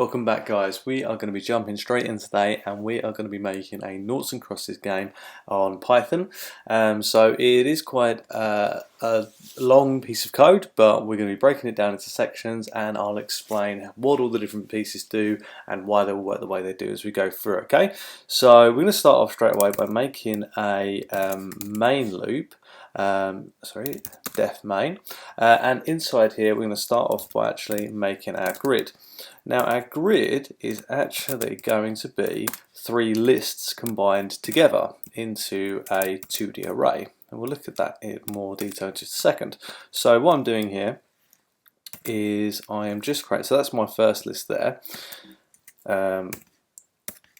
Welcome back, guys. We are going to be jumping straight in today and we are going to be making a noughts and crosses game on Python. So it is quite a long piece of code, but we're going to be breaking it down into sections and I'll explain what all the different pieces do and why they all work the way they do as we go through, okay? So we're going to start off straight away by making a main loop. Def main, and inside here we're going to start off by actually making our grid. Now our grid is actually going to be three lists combined together into a 2D array, and we'll look at that in more detail in just a second. So what I'm doing here is I am just creating, so that's my first list there,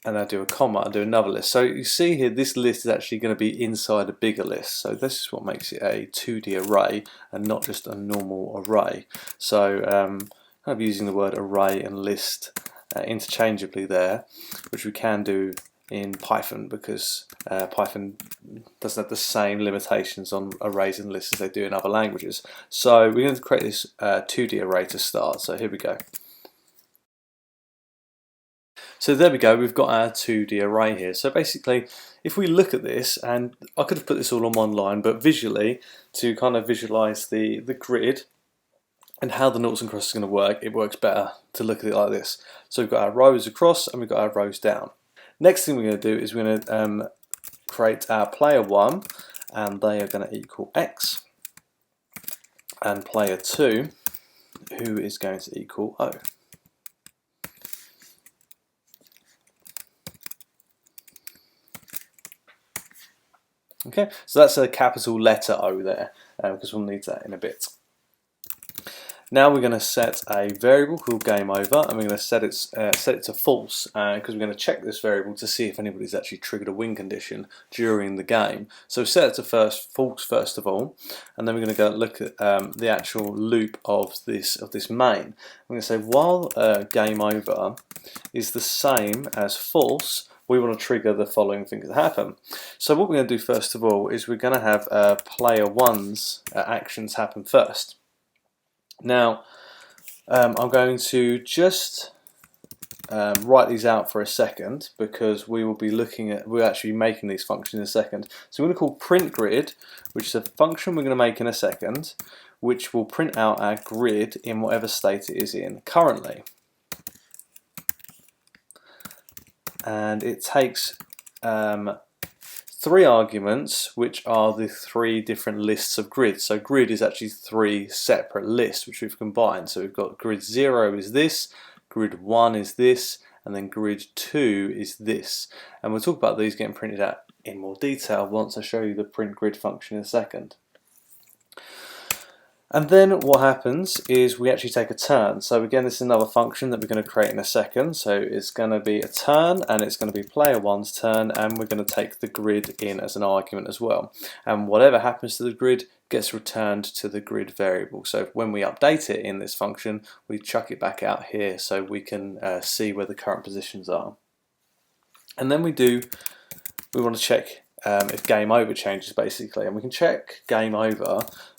and I do a comma, I do another list. So you see here, this list is actually going to be inside a bigger list. So this is what makes it a 2D array and not just a normal array. So kind of using the word array and list interchangeably there, which we can do in Python because Python doesn't have the same limitations on arrays and lists as they do in other languages. So we're going to create this 2D array to start. So here we go. So there we go, we've got our 2D array here. So basically, if we look at this, and I could have put this all on one line, but visually, to kind of visualize the grid and how the noughts and crosses is going to work, it works better to look at it like this. So we've got our rows across and we've got our rows down. Next thing we're going to do is we're going to create our player 1, and they are going to equal X, and player 2, who is going to equal O. Okay, so that's a capital letter O there, because we'll need that in a bit. Now we're going to set a variable called game over, and we're going to set it to false, because we're going to check this variable to see if anybody's actually triggered a win condition during the game. So set it to false first of all, and then we're going to go look at the actual loop of this main. I'm going to say while game over is the same as false, we want to trigger the following things that happen. So what we're going to do first of all is we're going to have player 1's actions happen first. Now I'm going to just write these out for a second because we will be we're actually making these functions in a second. So we're going to call print grid, which is a function we're going to make in a second, which will print out our grid in whatever state it is in currently. And it takes 3 arguments, which are the 3 different lists of grids. So grid is actually 3 separate lists which we've combined. So we've got grid 0 is this, grid 1 is this, and then grid 2 is this. And we'll talk about these getting printed out in more detail once I show you the print grid function in a second. And then what happens is we actually take a turn. So again, this is another function that we're going to create in a second. So it's going to be a turn, and it's going to be player 1's turn, and we're going to take the grid in as an argument as well. And whatever happens to the grid gets returned to the grid variable. So when we update it in this function, we chuck it back out here so we can see where the current positions are. And then we want to check if game over changes basically, and we can check game over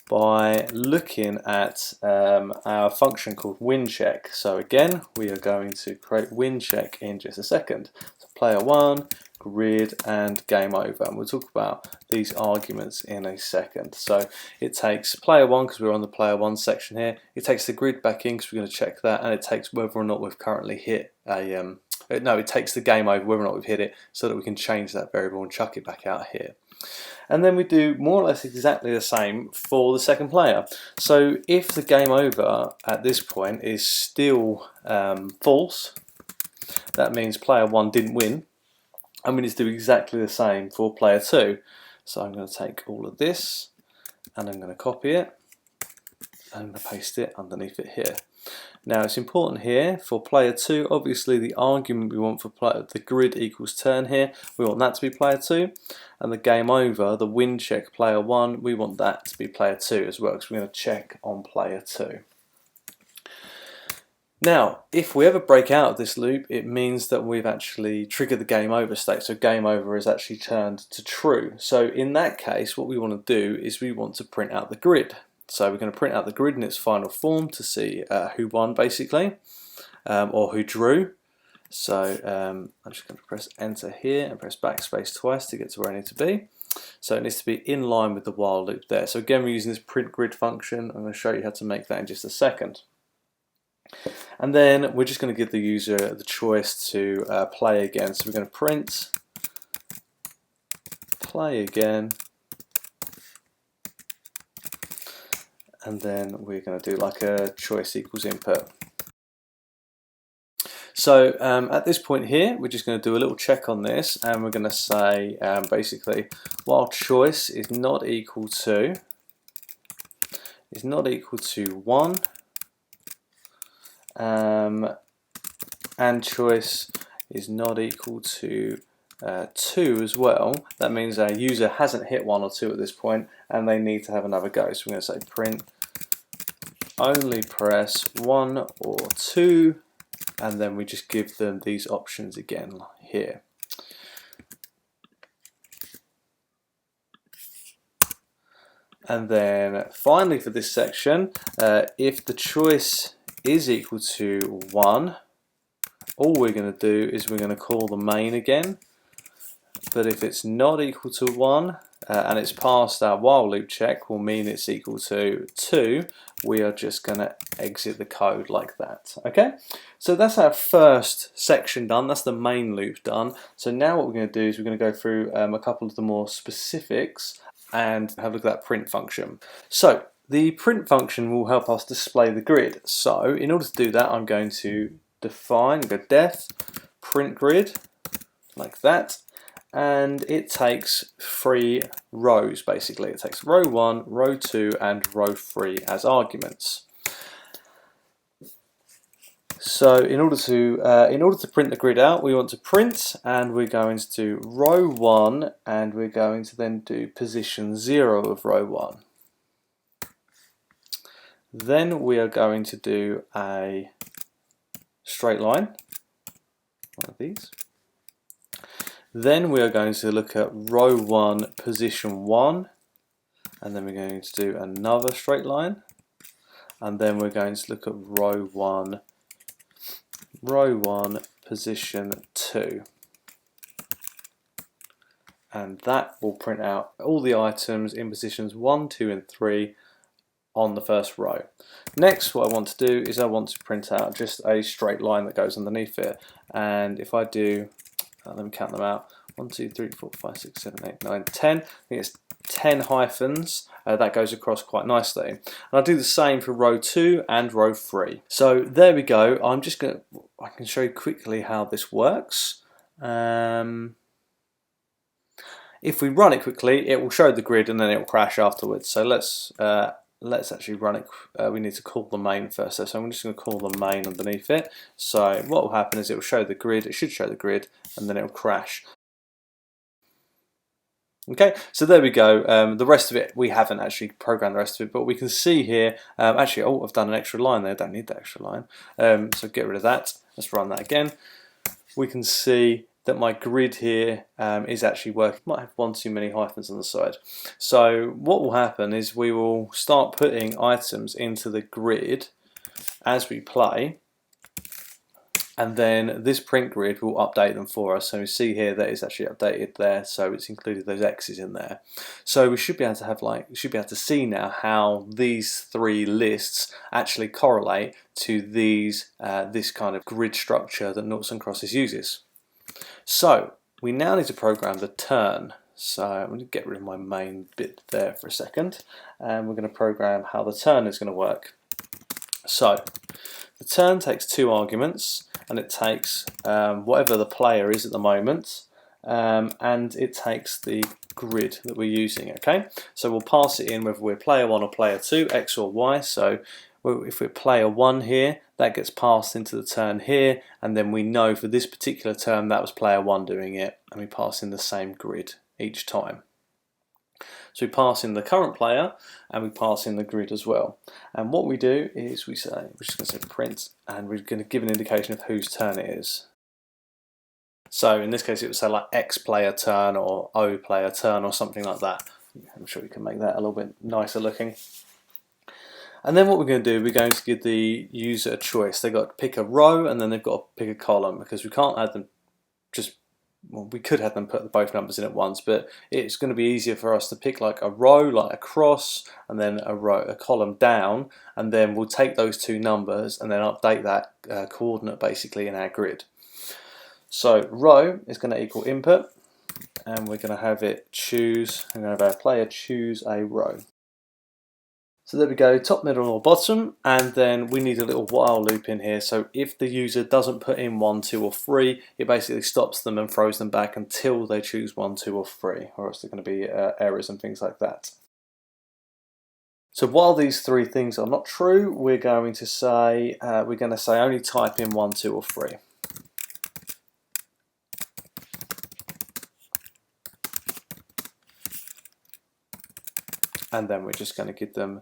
by looking at our function called win check. So again, we are going to create win check in just a second. So player 1, grid, and game over, and we'll talk about these arguments in a second. So it takes player 1 because we're on the player 1 section here. It takes the grid back in because we're going to check that, and it takes whether or not we've currently hit a it takes the game over whether or not we've hit it, so that we can change that variable and chuck it back out here. And then we do more or less exactly the same for the second player. So if the game over at this point is still false, that means player 1 didn't win, and we need to do exactly the same for player 2. So I'm going to take all of this and I'm going to copy it and I'm going to paste it underneath it here. Now it's important here for player 2, obviously the argument we want for the grid equals turn here, we want that to be player 2, and the game over, the win check player 1, we want that to be player 2 as well, because we're going to check on player 2. Now if we ever break out of this loop, it means that we've actually triggered the game over state, so game over is actually turned to true. So in that case, what we want to do is we want to print out the grid. So we're going to print out the grid in its final form to see who won basically. or who drew. So I'm just going to press enter here and press backspace twice to get to where I need to be. So it needs to be in line with the while loop there. So again, we're using this print grid function. I'm going to show you how to make that in just a second. And then we're just going to give the user the choice to play again. So we're going to print play again, and then we're going to do like a choice equals input. So at this point here, we're just going to do a little check on this, and we're going to say basically while choice is not equal to 1, and choice is not equal to 2 as well. That means our user hasn't hit 1 or 2 at this point, and they need to have another go. So we're going to say print only press 1 or 2, and then we just give them these options again here. And then finally for this section, if the choice is equal to 1, all we're going to do is we're going to call the main again. But if it's not equal to 1 and it's passed our while loop check, will mean it's equal to 2, we are just going to exit the code like that. Okay, so that's our first section done. That's the main loop done. So now what we're going to do is we're going to go through a couple of the more specifics and have a look at that print function. So the print function will help us display the grid. So in order to do that, I'm going to define, go def print grid like that. And it takes 3 rows basically. It takes row 1, row 2 and row 3 as arguments. So in order to print the grid out, we want to print, and we're going to do row 1, and we're going to then do position 0 of row 1. Then we are going to do a straight line, one of these. Then we are going to look at row 1, position 1, and then we're going to do another straight line, and then we're going to look at row 1, position 2. And that will print out all the items in positions 1, 2 and 3 on the first row. Next, what I want to do is I want to print out just a straight line that goes underneath it. And if I do, let me count them out, 1, 2, 3, 4, 5, 6, 7, 8, 9, 10. I think it's 10 hyphens. That goes across quite nicely. And I'll do the same for row 2 and row 3. So there we go. I can show you quickly how this works. If we run it quickly, it will show the grid and then it will crash afterwards. So let's actually run it. We need to call the main first. So I'm just going to call the main underneath it. So what will happen is it will show the grid. It should show the grid, and then it will crash. Okay, so there we go. The rest of it, we haven't actually programmed the rest of it, but we can see here, actually, oh, I've done an extra line there. I don't need that extra line. So get rid of that. Let's run that again. We can see that my grid here is actually working. Might have 1 too many hyphens on the side. So what will happen is we will start putting items into the grid as we play, and then this print grid will update them for us. So we see here that it's actually updated there, so it's included those X's in there. So we should be able to have to see now how these 3 lists actually correlate to these this kind of grid structure that Noughts and Crosses uses. So we now need to program the turn. So I'm going to get rid of my main bit there for a second, and we're going to program how the turn is going to work. So the turn takes 2 arguments, and it takes whatever the player is at the moment, and it takes the grid that we're using. Okay, so we'll pass it in whether we're player 1 or player 2, X or Y. So if we're player 1 here, that gets passed into the turn here, and then we know for this particular turn that was player 1 doing it, and we pass in the same grid each time. So we pass in the current player and we pass in the grid as well. And what we do is we're just going to say print, and we're going to give an indication of whose turn it is. So in this case it would say like X player turn or O player turn or something like that. I'm sure we can make that a little bit nicer looking. And then what we're going to do, we're going to give the user a choice. They've got to pick a row and then they've got to pick a column, because we can't add them just, well, we could have them put both numbers in at once, but it's going to be easier for us to pick like a row, like a cross, and then a column down, and then we'll take those two numbers and then update that coordinate basically in our grid. So row is going to equal input, and we're going to have it choose, we're going to have our player choose a row. So there we go, top, middle or bottom, and then we need a little while loop in here. So if the user doesn't put in 1, 2 or 3, it basically stops them and throws them back until they choose 1, 2 or 3, or else there are going to be errors and things like that. So while these three things are not true, we're going to say only type in 1, 2 or 3. And then we're just going to give them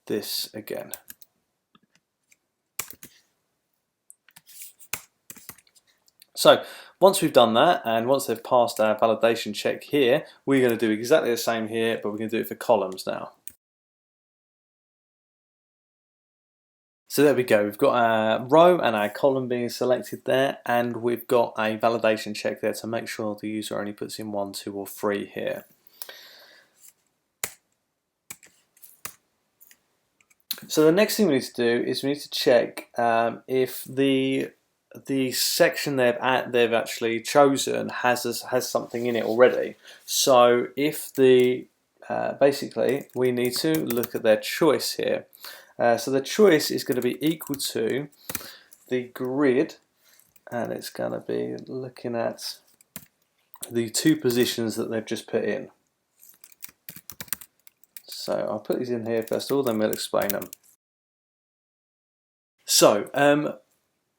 this again. So once we've done that, and once they've passed our validation check here, we're going to do exactly the same here, but we're going to do it for columns now. So there we go, we've got our row and our column being selected there, and we've got a validation check there to make sure the user only puts in 1, 2 or 3 here. So the next thing we need to do is we need to check if the section they've actually chosen has something in it already. So if basically we need to look at their choice here. So the choice is going to be equal to the grid, and it's going to be looking at the two positions that they've just put in. So I'll put these in here first of all, then we'll explain them. So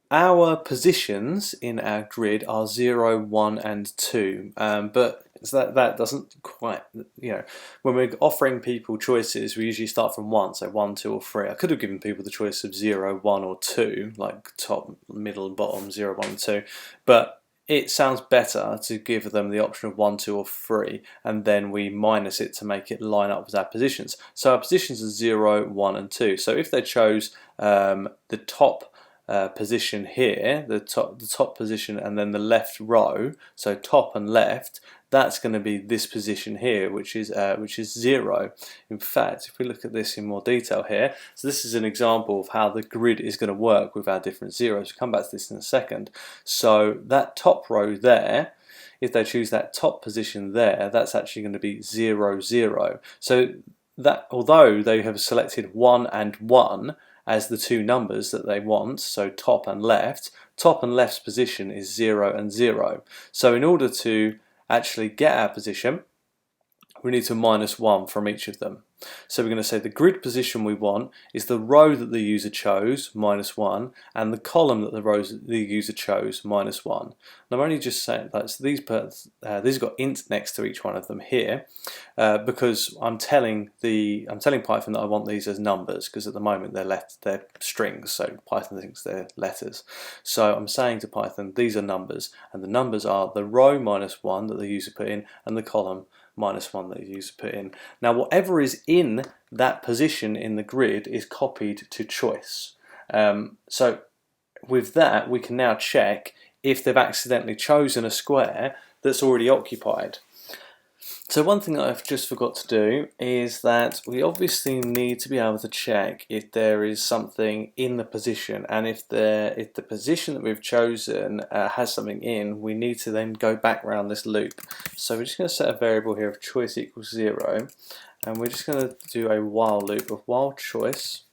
our positions in our grid are 0, 1 and 2, but that doesn't quite, when we're offering people choices, we usually start from 1, so 1, 2 or 3. I could have given people the choice of 0, 1 or 2, like top, middle, bottom, 0, 1 and 2, but it sounds better to give them the option of 1, 2 or 3, and then we minus it to make it line up with our positions. So our positions are 0, 1 and 2. So if they chose the top position here, the top position, and then the left row, so top and left, that's going to be this position here, which is 0. In fact, if we look at this in more detail here, so this is an example of how the grid is going to work with our different zeros. We'll come back to this in a second. So that top row there, if they choose that top position there, that's actually going to be 0, 0. So that, although they have selected 1 and 1 as the two numbers that they want, so top and left's position is 0 and 0. So in order to actually get our position, we need to minus 1 from each of them. So we're going to say the grid position we want is the row that the user chose, minus 1, and the column that the user chose, minus 1. And I'm only just saying that, so these have got int next to each one of them here, because I'm telling Python that I want these as numbers, because at the moment they're strings, so Python thinks they're letters. So I'm saying to Python, these are numbers, and the numbers are the row minus 1 that the user put in, and the column minus 1 that the user put in. Now whatever is in that position in the grid is copied to choice. So with that we can now check if they've accidentally chosen a square that's already occupied. So one thing that I've just forgot to do is that we obviously need to be able to check if there is something in the position, and if the position that we've chosen has something in, we need to then go back around this loop. So we're just going to set a variable here of choice equals 0, and we're just going to do a while loop of while choice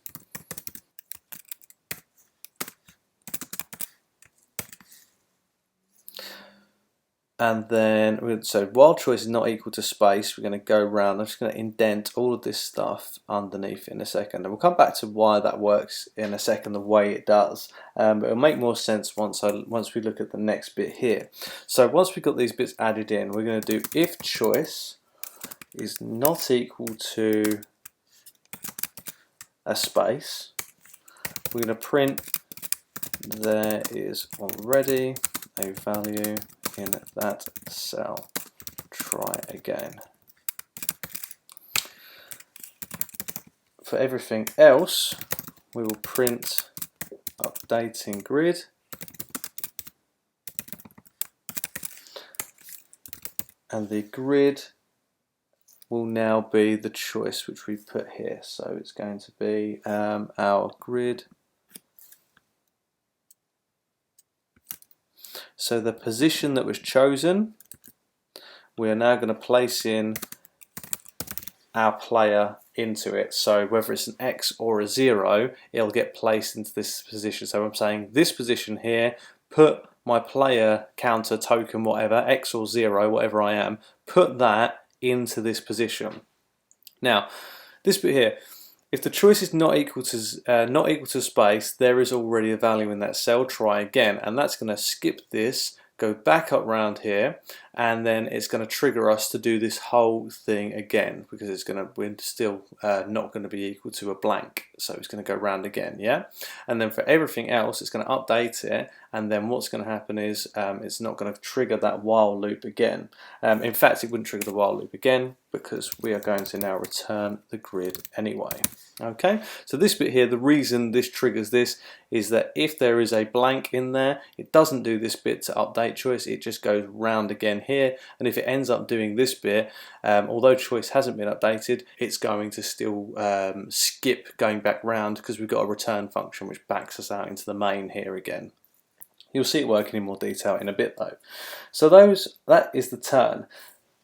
and then, so while choice is not equal to space, we're going to go around. I'm just going to indent all of this stuff underneath in a second, and we'll come back to why that works in a second, the way it does, but it'll make more sense once we look at the next bit here. So once we've got these bits added in, we're going to do if choice is not equal to a space, we're going to print there is already a value in that cell. Try again. for everything else, we will print updating grid. And the grid will now be the choice which we put here. So it's going to be our grid. So the position that was chosen, we are now going to place in our player into it. So whether it's an X or a 0, it'll get placed into this position. So I'm saying this position here, put my player counter token, whatever, X or 0, whatever I am, put that into this position. Now, this bit here, if the choice is not equal to space, there is already a value in that cell. Try again, and that's going to skip this, go back up round here, and then it's going to trigger us to do this whole thing again, because we're still not going to be equal to a blank, so it's going to go round again, yeah. And then for everything else, it's going to update it, and then what's going to happen is it's not going to trigger that while loop again. In fact, it wouldn't trigger the while loop again because we are going to now return the grid anyway. Okay, so this bit here, the reason this triggers this is that if there is a blank in there, it doesn't do this bit to update choice, it just goes round again here, and if it ends up doing this bit, although choice hasn't been updated, it's going to still skip going back round because we've got a return function which backs us out into the main here again. You'll see it working in more detail in a bit though. So that is the turn.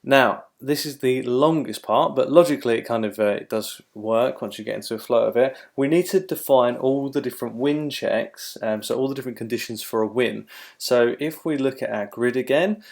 Now, this is the longest part, but logically it kind of it does work once you get into a flow of it. We need to define all the different win checks, so all the different conditions for a win. So if we look at our grid again,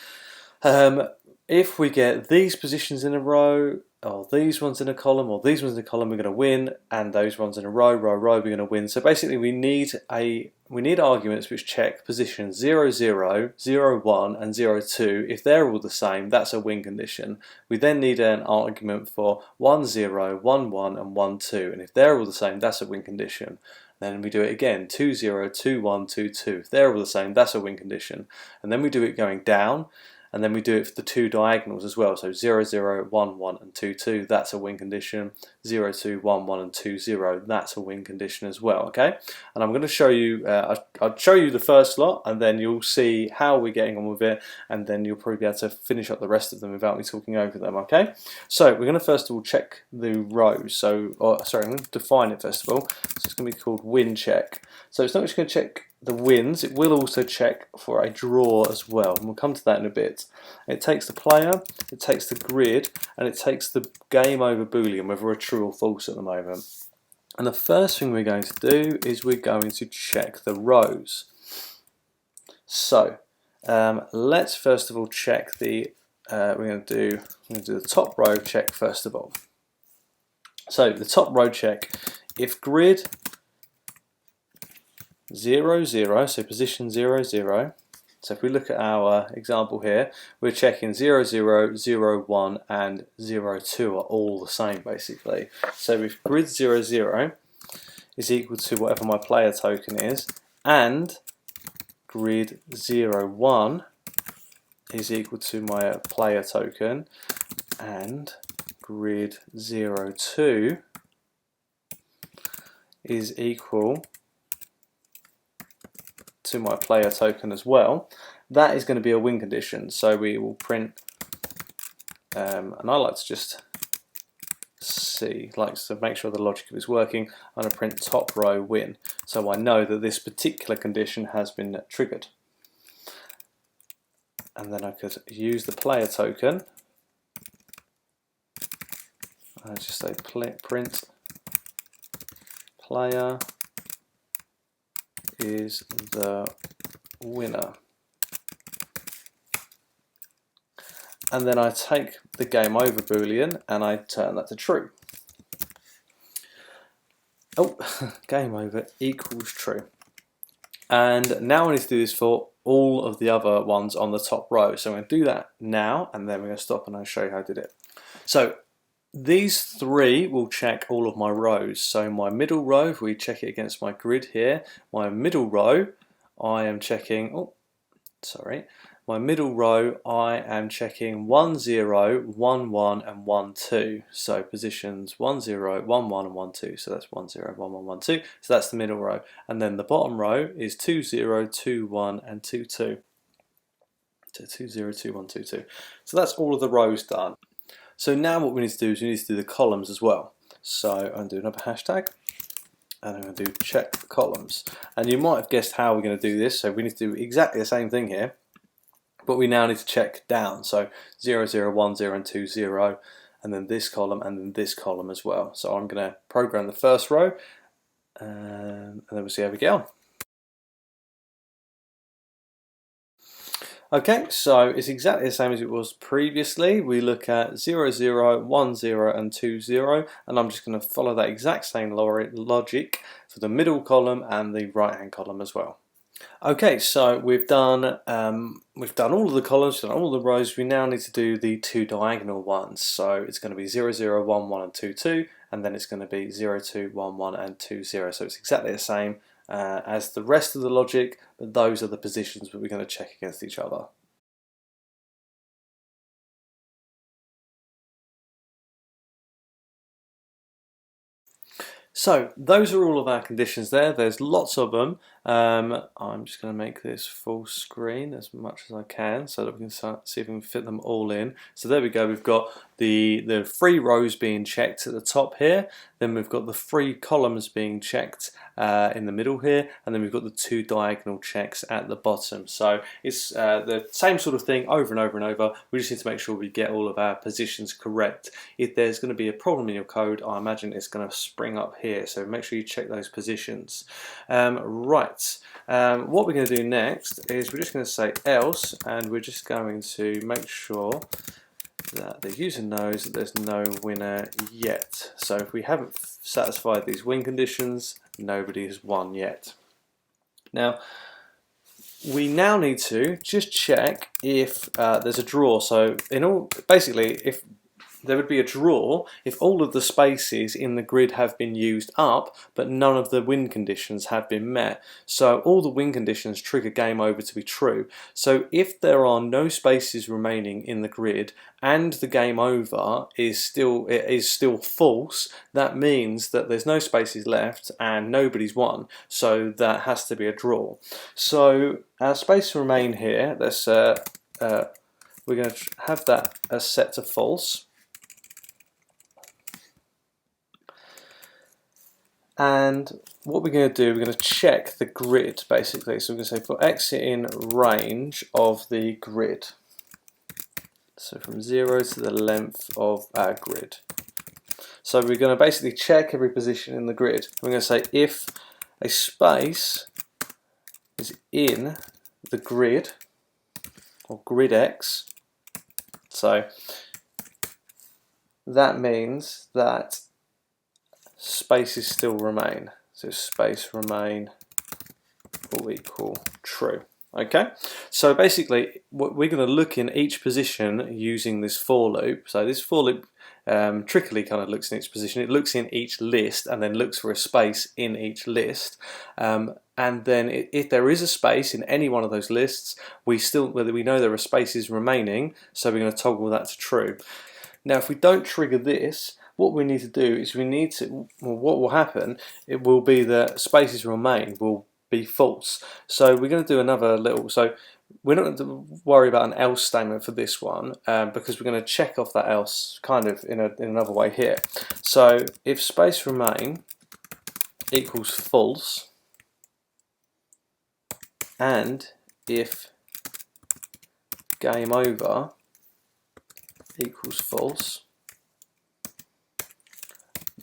if we get these positions in a row, or these ones in a column, or these ones in a column, we're going to win, and those ones in a row, we're going to win. So basically we need arguments which check positions 0, 0, 0, 1 and 0, 2. If they're all the same, that's a win condition. We then need an argument for 1, 0, 1, 1 and 1, 2, and if they're all the same, that's a win condition. Then we do it again, 2, 0, 2, 1, 2, 2. If they're all the same, that's a win condition. And then we do it going down, and then we do it for the two diagonals as well. So 0, 0, 1, 1 and 2, 2, that's a win condition. 0, 2, 1, 1 and 2, 0, that's a win condition as well, okay? And I'm going to show you, I'll show you the first lot, and then you'll see how we're getting on with it, and then you'll probably be able to finish up the rest of them without me talking over them, okay? So we're going to first of all check the rows. So, sorry, I'm going to define it first of all. So it's going to be called win check. So it's not just going to check the wins, it will also check for a draw as well, and we'll come to that in a bit. It takes the player, it takes the grid, and it takes the game over boolean, whether we're true or false at the moment. And the first thing we're going to do is we're going to check the rows. So let's first of all check the we're going to do the top row check first of all. So the top row check, if grid 0, 0, so position 0, 0. So if we look at our example here, we're checking 0, 0, 0, 1 and 0, 2 are all the same basically. So if grid 0, 0 is equal to whatever my player token is, and grid 0, 1 is equal to my player token, and grid 0, 2 is equal to my player token as well, that is going to be a win condition. So we will print, and I like to just see, like to make sure the logic is working, I'm going to print top row win. So I know that this particular condition has been triggered. And then I could use the player token. I just say print player is the winner. And then I take the game over boolean and I turn that to true. Oh, game over equals true. And now I need to do this for all of the other ones on the top row. So I'm going to do that now, and then we're going to stop and I'll show you how I did it. So these three will check all of my rows. So my middle row, if we check it against my grid here, my middle row, I am checking, my middle row, I am checking 1 0, 1 1 and 1 2. So positions 1 0, 1 1 and 1 2. So that's 1 0, 1 1, 1 2. So that's the middle row. And then the bottom row is 2 0, 2 1 and 2 2. So 2 0, 2 1, 2 2. So that's all of the rows done. So now what we need to do is we need to do the columns as well. So I'm going to do another hashtag. And I'm going to do check columns. And you might have guessed how we're going to do this. So we need to do exactly the same thing here, but we now need to check down. So 0 0, 1 0 and 2 0, and then this column and then this column as well. So I'm going to program the first row, and then we'll see how we get on. Okay, so it's exactly the same as it was previously. We look at 0 0, 1 0 and 2 0, and I'm just going to follow that exact same logic for the middle column and the right hand column as well. Okay, so we've done all of the columns, we've done all the rows. We now need to do the two diagonal ones. So it's going to be 0 0, 1 1 and 2 2, and then it's going to be 0 2, 1 1 and 2 0. So it's exactly the same as the rest of the logic, but those are the positions that we're going to check against each other. So those are all of our conditions there. There's lots of them. I'm just going to make this full screen as much as I can so that we can see if we can fit them all in. So there we go. We've got the 3 rows being checked at the top here. Then we've got the 3 columns being checked in the middle here, and then we've got the 2 diagonal checks at the bottom. So it's the same sort of thing over and over and over. We just need to make sure we get all of our positions correct. If there's going to be a problem in your code, I imagine it's going to spring up here. So make sure you check those positions. What we're going to do next is we're just going to say else, and we're just going to make sure that the user knows that there's no winner yet. So if we haven't satisfied these win conditions, nobody has won yet. Now, we now need to just check if there's a draw. So basically, if there would be a draw if all of the spaces in the grid have been used up, but none of the win conditions have been met. So all the win conditions trigger game over to be true. So if there are no spaces remaining in the grid and the game over is still false, that means that there's no spaces left and nobody's won. So that has to be a draw. So our space remain here. We're going to have that as set to false. And what we're going to do, we're going to check the grid basically. So we're going to say for exit in range of the grid. So from 0 to the length of our grid. So we're going to basically check every position in the grid. We're going to say if a space is in the grid, or grid X, so that means that spaces still remain. So space remain will equal true. Okay, so basically we're going to look in each position using this for loop. So this for loop trickily kind of looks in each position. It looks in each list and then looks for a space in each list. And then if there is a space in any one of those lists, we know there are spaces remaining, so we're going to toggle that to true. Now if we don't trigger this, what we need to do is what will happen, it will be that spaces remain will be false. So we're going to do another little, so we're not going to worry about an else statement for this one because we're going to check off that else kind of in another way here. So if space remain equals false, and if game over equals false,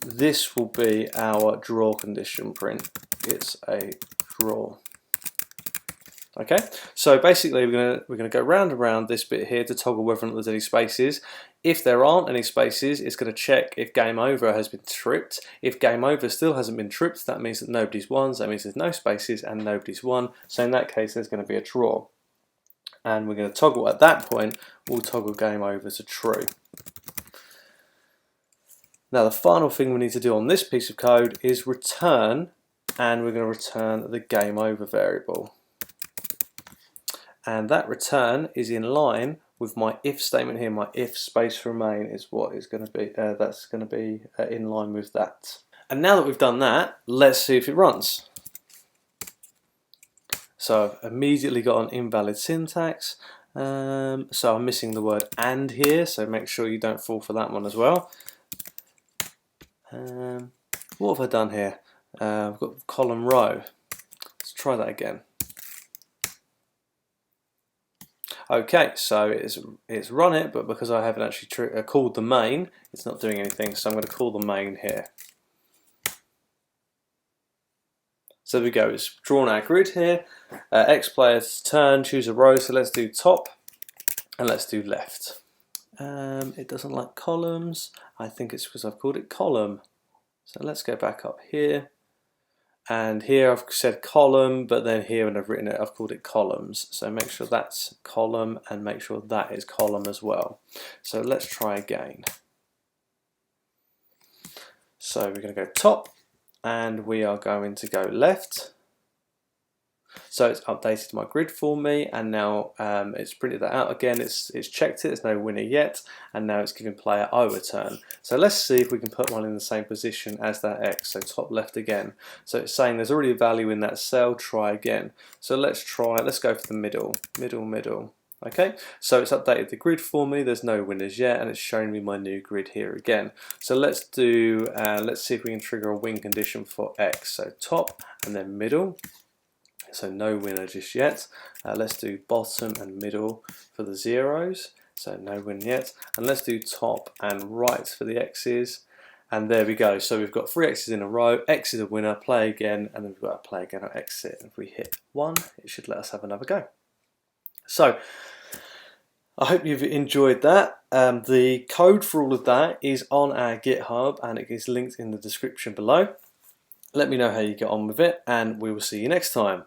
this will be our draw condition print. It's a draw. Okay, so basically we're going to go round and round this bit here to toggle whether or not there's any spaces. If there aren't any spaces, it's going to check if game over has been tripped. If game over still hasn't been tripped, that means that nobody's won. So that means there's no spaces and nobody's won. So in that case, there's going to be a draw. And we're going to toggle at that point, we'll toggle game over to true. Now the final thing we need to do on this piece of code is return, and we're going to return the game over variable. and that return is in line with my if statement here. My if space remain is what is going to be, that's going to be in line with that. And now that we've done that, let's see if it runs. So I've immediately got an invalid syntax. So I'm missing the word and here, so make sure you don't fall for that one as well. What have I done here? I've got column row. Let's try that again. Okay, so it's run it, but because I haven't actually called the main, it's not doing anything, so I'm going to call the main here. So there we go, it's drawn our grid here. X player's turn, choose a row, so let's do top and let's do left. It doesn't like columns. I think it's because I've called it column. So let's go back up here. And here I've said column, but then here when I've written it, I've called it columns. So make sure that's column and make sure that is column as well. So let's try again. So we're going to go top and we are going to go left. So it's updated my grid for me, and now it's printed that out again. It's checked it, there's no winner yet, and now it's giving player O a turn. So let's see if we can put one in the same position as that X, so top left again. So it's saying there's already a value in that cell, try again. So let's go for the middle. Okay, so it's updated the grid for me, there's no winners yet, and it's showing me my new grid here again. So let's see if we can trigger a win condition for X. So top and then middle. So no winner just yet. Let's do bottom and middle for the zeros. So no win yet. And let's do top and right for the X's. And there we go. So we've got 3 X's in a row. X is a winner, play again, and then we've got to play again or exit. If we hit 1, it should let us have another go. So I hope you've enjoyed that. The code for all of that is on our GitHub and it is linked in the description below. Let me know how you get on with it, and we will see you next time.